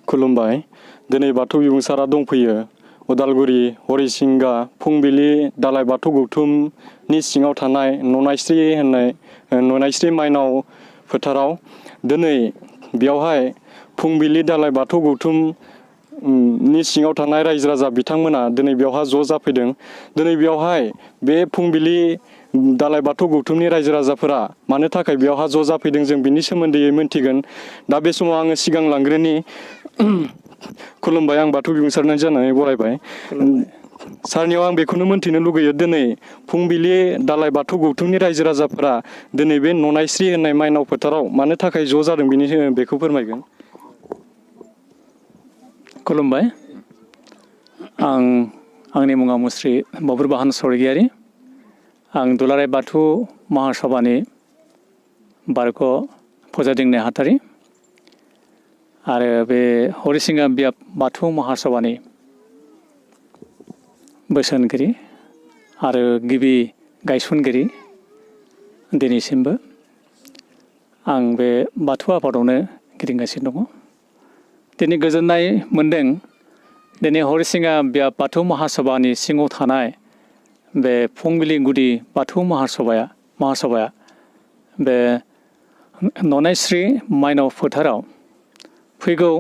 खुलुमबाय। दिनै बाथौ बिबुंसारा दंफैयो उदालगुरि हरिसिंगा फुंबिलि दालाय बाथौ गौथुमनि सिङाव थानाय ननायस्रि माइनाव फोथाराव। दिनै बेवहाय फुंबिलि दालाय बाथौ गौथुमनि सिङाव थानाय रायजो राजा बिथांमोना दिनै बेवहाय ज' जाफैदों। दिनै बेवहाय बे फुंबिलि दालाय बाथौ गौथुमनि रायजो राजाफोरा मानो थाखाय बेवहाय ज' जाफैदों जों बिनि सोमोन्दै मोनथिगोन। दा बे समाव आङो सिगां लांग्रोनि। खुलुमबाय, आं बाथौ बिबुंसारनाय जानानै बरायबाय। सारनियाव आं बेखौनो मोनथिनो लुगैयो, दिनै फुंबिलि दालाय बाथौ गौथुमनि रायजो राजाफोरा दिनै बे ननायस्रि होननाय माइनाव फोथाराव मानो थाखाय ज' जादों बेखौ फोरमायगोन। खुलुमबाय। आंनि मुङा मुस्रि बबुर बाहान स्वर्गियारि। आं दुलाराय बाथौ महासभानि बारग' फुजादिं नेहाथारि आरो बे हरिसिंगा बियाब बाथौ महासभानि बोसोनगिरि आरो गिबि गायसनगिरि। दिनैसिमबो आं बे बाथौ आफादावनो गिदिंगासिनो दङ। दिनै गोजोननाय मोन्दों। दिनै हरिसिंगा बियाब बाथौ महासभानि सिङाव थानाय बे फुंबिलि गुदि बाथौ महासभाया बे ननायस्रि माइनाव फोथाराव फैगौ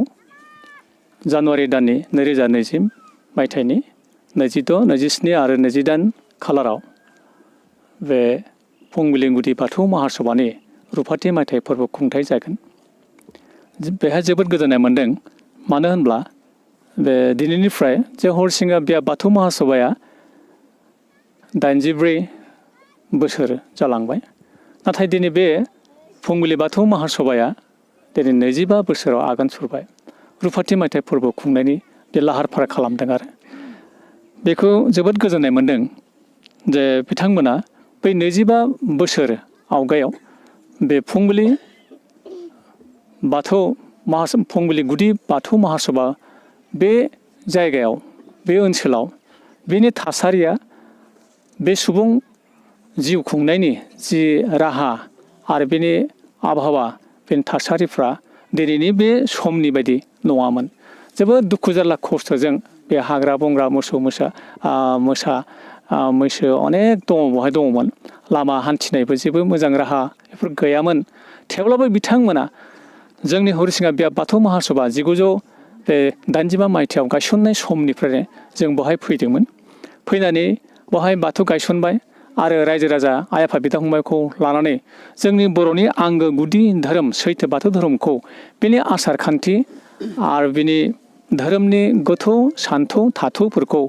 जानुवारि दाननि 2020 मायथाइनि 26, 27 आरो 28 खालाराव बे फुंबिलि गुदि बाथौ महासभानि रुफाथि मायथाइ फोरबो खुंथाय जागोन। बेहाय जोबोद गोजोननाय मोन्दों। मानो होनब्ला बे दिनैनिफ्राय जे हरिसिंगा बियाब बाथौ महासभाया 84 बोसोर जालांबाय। नाथाय दिनै बे फुंबिलि बाथौ महासभाया दिनै 25 बोसोराव आगान सुरबाय। रुफाथि मायथाइ फोरबो खुंनायनि बे लाहार फाहार खालामदों आरो बेखौ जोबोद गोजोननाय मोन्दों जे बिथांमोना बै 25 बोसोर आवगायाव बे फुंबिलि गुदि बाथौ महासभा बे जायगायाव, बे ओनसोलाव बेनि थासारिया, बे सुबुं जिउ खुंनायनि जि राहा आरो बेनि आबहावा, बेनि थासारिफ्रा दिनैनि बे समनि बायदि नङामोन। जोबोद दुखु जारला खस्थ'जों बे हाग्रा बंग्रा मोसौ मैसो अनेक बहाय दङमोन। लामा हान्थिनायबो जेबो मोजां राहा बेफोर गैयामोन। थेवब्लाबो बिथांमोना जोंनि हरिसिंगा बियाब बाथौ महासभा 1985 मायथाइयाव गायसननाय समनिफ्रायनो जों बहाय फैदोंमोन। फैनानै बहाय बाथौ गायसनबाय आरो रायजो राजा आइ आफा बिदा फंबायखौ लानानै जोंनि बर'नि आंगो गुदि धोरोम सैथो बाथौ धोरोमखौ, बेनि आसार खान्थि आरो बेनि धोरोमनि गोथौ सान्थौ थाथौफोरखौ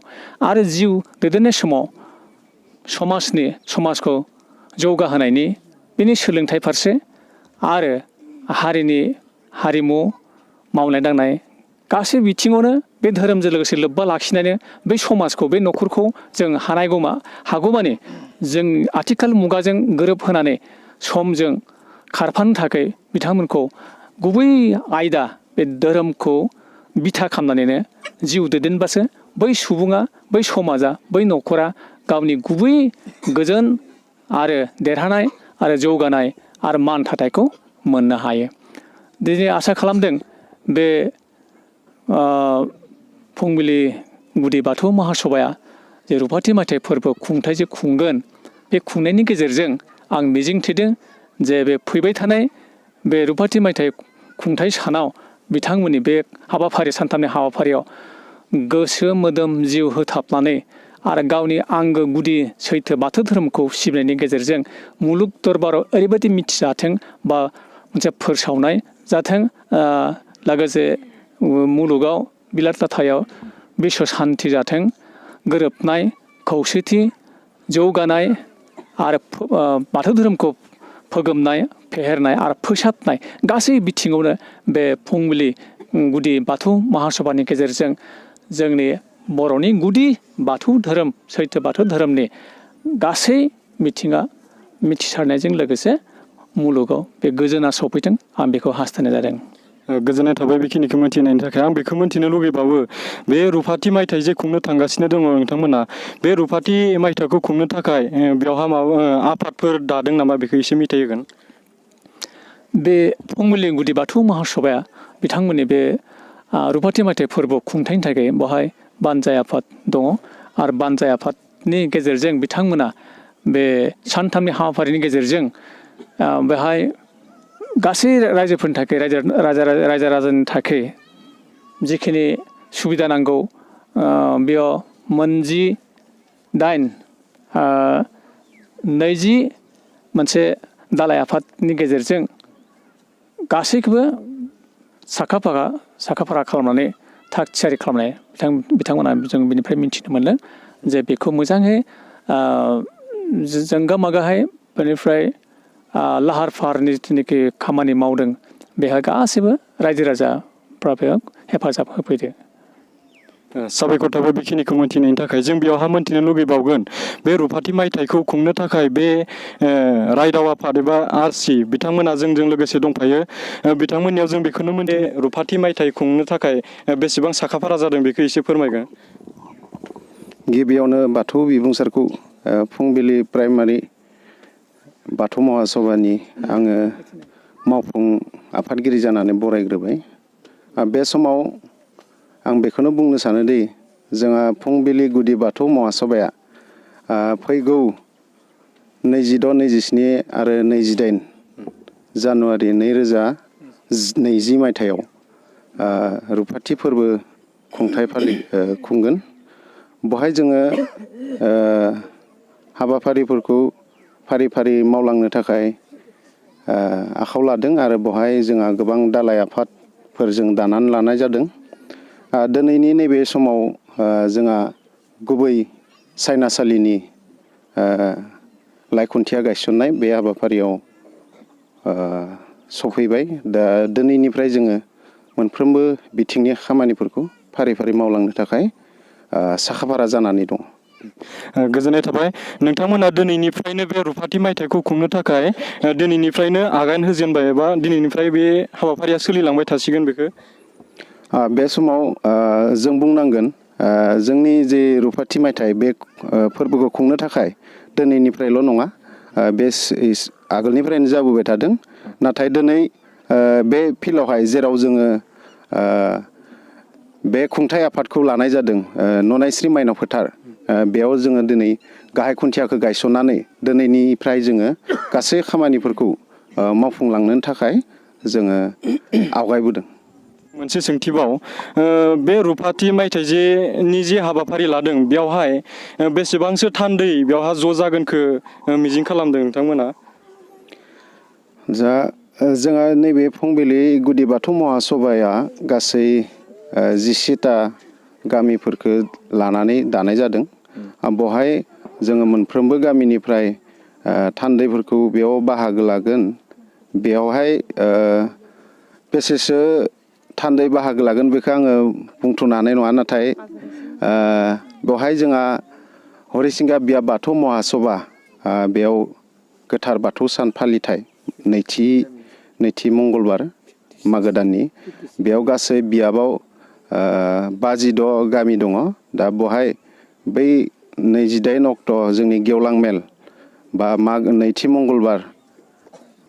आरो जिउ दैदेननाय समाव समाजखौ जौगाहोनायनि बेनि सोलोंथाइ फारसे आरो हारिनि हारिमु मावनाय दांनाय गासै बिथिङावनो बे धोरोमजों लोगोसे लोब्बा लाखिनानै बै समाजखौ, बे न'खरखौ जों हागौमानि जों आथिखाल मुगाजों गोरोबहोनानै समजों खारफानो थाखाय बिथांमोनखौ गुबै आयदा बे धोरोमखौ बिथा खालामनानैनो जिउ दैदेनबासो बै सुबुङा, बै समाजा, बै न'खरा गावनि गुबै गोजोन आरो देरहानाय आरो जौगानाय आरो मान थाथायखौ मोननो हायो। दिनै आसा खालामदों बे फुंबिलि गुदि बाथौ महासभाया जे रुफाथि मायथाइ फोरबो खुंथाय जे खुंगोन, बे खुंनायनि गेजेरजों आं मिजिंथिदों जे बे फैबाय थानाय बे रुफाथि मायथाइ खुंथाय सानाव बिथांमोननि बे सानथामनि हाबाफारियाव गोसो मोदोम जिउ होथाबनानै आरो गावनि आंगो गुदि सैथो बाथौ धोरोमखौ सिबिनायनि गेजेरजों मुलुग दरबाराव ओरैबायदि मिथिजाथों बा मोनसे फोसावनाय जाथों, लोगोसे मुलुगाव बिलात लाथायाव बिश्व सान्ति जाथों, गोरोबनाय, खौसेथि, जौगानाय आरो बाथौ धोरोमखौ फोगोमनाय, फेहेरनाय आरो फोसाबनाय गासै बिथिङावनो बे फुंबिलि गुदि बाथौ महासभानि गेजेरजों जोंनि बर'नि गुदि बाथौ धोरोम, सैथो बाथौ धोरोमनि गासै बिथिङा मिथिसारनायजों लोगोसे मुलुगाव बे गोजोना सफैथों, आं बेखौ हास्थायनाय जादों। गोजोननाय थाबाय बेखिनिखौ मोनथिनायनि थाखाय। आं बेखौ मोनथिनो लुगैबावो, बे रुफाथि मायथाइ जे खुंनो थांगासिनो दङ नोंथांमोना, बे रुफाथि मायथाइखौ खुंनो थाखाय बेवहा माबा आफादफोर दादों नामा, बेखौ एसे मिथिहोगोन। बे फुंबिलि गुदि बाथौ महासभाया बिथांमोननि बे रुपाथि मायथाइ फोरबो खुंथायनि थाखाय बेवहाय बानजाय आफाद दङ आरो बानजाय आफादनि गेजेरजों बिथांमोना बे सानथामनि हाबाफारिनि गेजेरजों बेहाय गासै रायजोफोरनि थाखाय रायजो राजानि थाखाय जिखिनि सुबिदा नांगौ बेयाव 20 मोनसे दालाय आफादनि गेजेरजों गासैखौबो साखा फारा खालामनानै थाग थियारि खालामनाय बिथांमोना जों बिनिफ्राय मिथिनो मोनदों जे बेखौ मोजाङै जोंगा मागाहाय बेनिफ्राय लाहार फाहारनि जिथुनाखि खामानि मावदों बेहा गासैबो रायजो राजाफ्रा बेयाव हेफाजाब होफैदों। साबायखर थाबाय बेखिनिखौ मोनथिनायनि थाखाय। जों बेयावहा मोनथिनो लुगैबावगोन बे रुपाथि मायथाइखौ खुंनो थाखाय बे रायदाव आफाद एबा आरसि बिथांमोना जोंजों लोगोसे दंफायो। बिथांमोननियाव जों बेखौनो मोनदे रुपाथि मायथाइ खुंनो थाखाय बेसेबां साखाफारा जादों बेखौ एसे फोरमायगोन। गिबियावनो बाथौ बिबुंसारखौ फुंबिलि प्राइमारि बाथौ महासभानि आङो मावफुं आफादगिरि जानानै बरायग्रोबाय। बे समाव आं बेखौनो बुंनो सानोदि जोंहा फुंबिलि गुदि बाथौ महासभाया फैगौ 22, 27 आरो 28 जानुवारि 2020 मायथाइयाव रुपाथि फोरबो खुंथाय खुंगोन। बेवहाय जोङो हाबाफारिफोरखौ फारि फारि मावलांनो थाखाय आखायाव लादों आरो बेवहाय जोंहा गोबां दालाय आफादफोर जों दानानै लानाय जादों। दिनैनि नैबे समाव जोंहा गुबै सायनासालिनि लाइ खुन्थिया गायसननाय बे हाबाफारियाव सफैबाय। दा दिनैनिफ्राय जोङो मोनफ्रोमबो बिथिंनि खामानिफोरखौ फारि फारि मावलांनो थाखाय साखाफारा जानानै दं। गोजोननाय थाबाय। नोंथांमोना दिनैनिफ्रायनो बे रुपाथि मायथाइखौ खुंनो थाखाय दिनैनिफ्रायनो आगान होजेनबाय एबा दिनैनिफ्राय बे हाबाफारिया सोलिलांबाय थासिगोन बेखौ? बे समाव जों बुंनांगोन जोंनि जे रुपाथि मायथाइ बे फोरबोखौ खुंनो थाखाय दिनैनिफ्रायल' नङा, बे आगोलनिफ्रायनो जाबोबाय थादों। नाथाय दिनै बे फिल्डआवहाय जेराव जोङो बे खुंथाय आफादखौ लानाय जादों ननायस्रि माइनाव फोथार, बेयाव जोङो दिनै गाहाय खुन्थियाखौ गायसननानै दिनैनिफ्राय जोङो गासै खामानिफोरखौ मावफुंलांनो थाखाय जोङो आवगायबोदों। मोनसे सोंथिबाव, बे रुपाथि मायथाइनि जे हाबाफारि लादों बेयावहाय बेसेबांसो थान्दै बेवहा ज' जागोनखौ मिजिं खालामदों नोंथांमोना? जोंहा नैबे फुंबिलि गुदि बाथौ महासभाया गासै 17ता गामिफोरखौ लानानै दानाय जादों। बेवहाय जोङो मोनफ्रोमबो गामिनिफ्राय थान्दैफोरखौ बेयाव बाहागो लागोन। बेयावहाय बेसेसो थान्दै बाहागो लागोन बेखौ आङो बुंथ'नो हानाय नङा। नाथाय बेवहाय जोंहा हरिसिंगा बियाब बाथौ महासभा, बेयाव गोथार बाथौ सान फालिथाय नैथि मंगलबार मागो दाननि, बेयाव गासै बियाबाव 56 गामि दङ। दा बेवहाय बै 28 अक्ट' जोंनि गेवलां मेल बा नैथि मंगलबार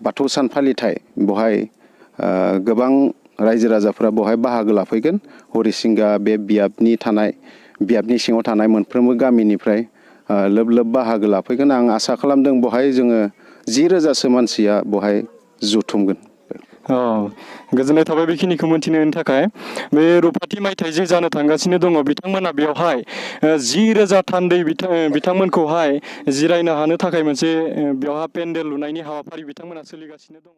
बाथौ सान फालिथाय, बेवहाय गोबां रायजो राजाफ्रा बेवहाय बाहागो लाफैगोन। हरिसिंगा बे बियाबनि सिङाव थानाय मोनफ्रोमबो गामिनिफ्राय लोब लोब बाहागो लाफैगोन। आं आसा खालामदों बेवहाय जोङो 10,000सो मानसिया बेवहाय जुथुमगोन। गोजोननाय थाबाय बेखिनिखौ मोनथिनायनि थाखाय। बे रुपाथि मायथाइ जे जानो थांगासिनो दङ, बिथांमोना बेवहाय 10,000 थान्दै बिथांमोनखौहाय जिरायनो हानो थाखाय मोनसे बेवहाय पेन्डेल लुनायनि हाबाफारि बिथांमोना सोलिगासिनो दङ।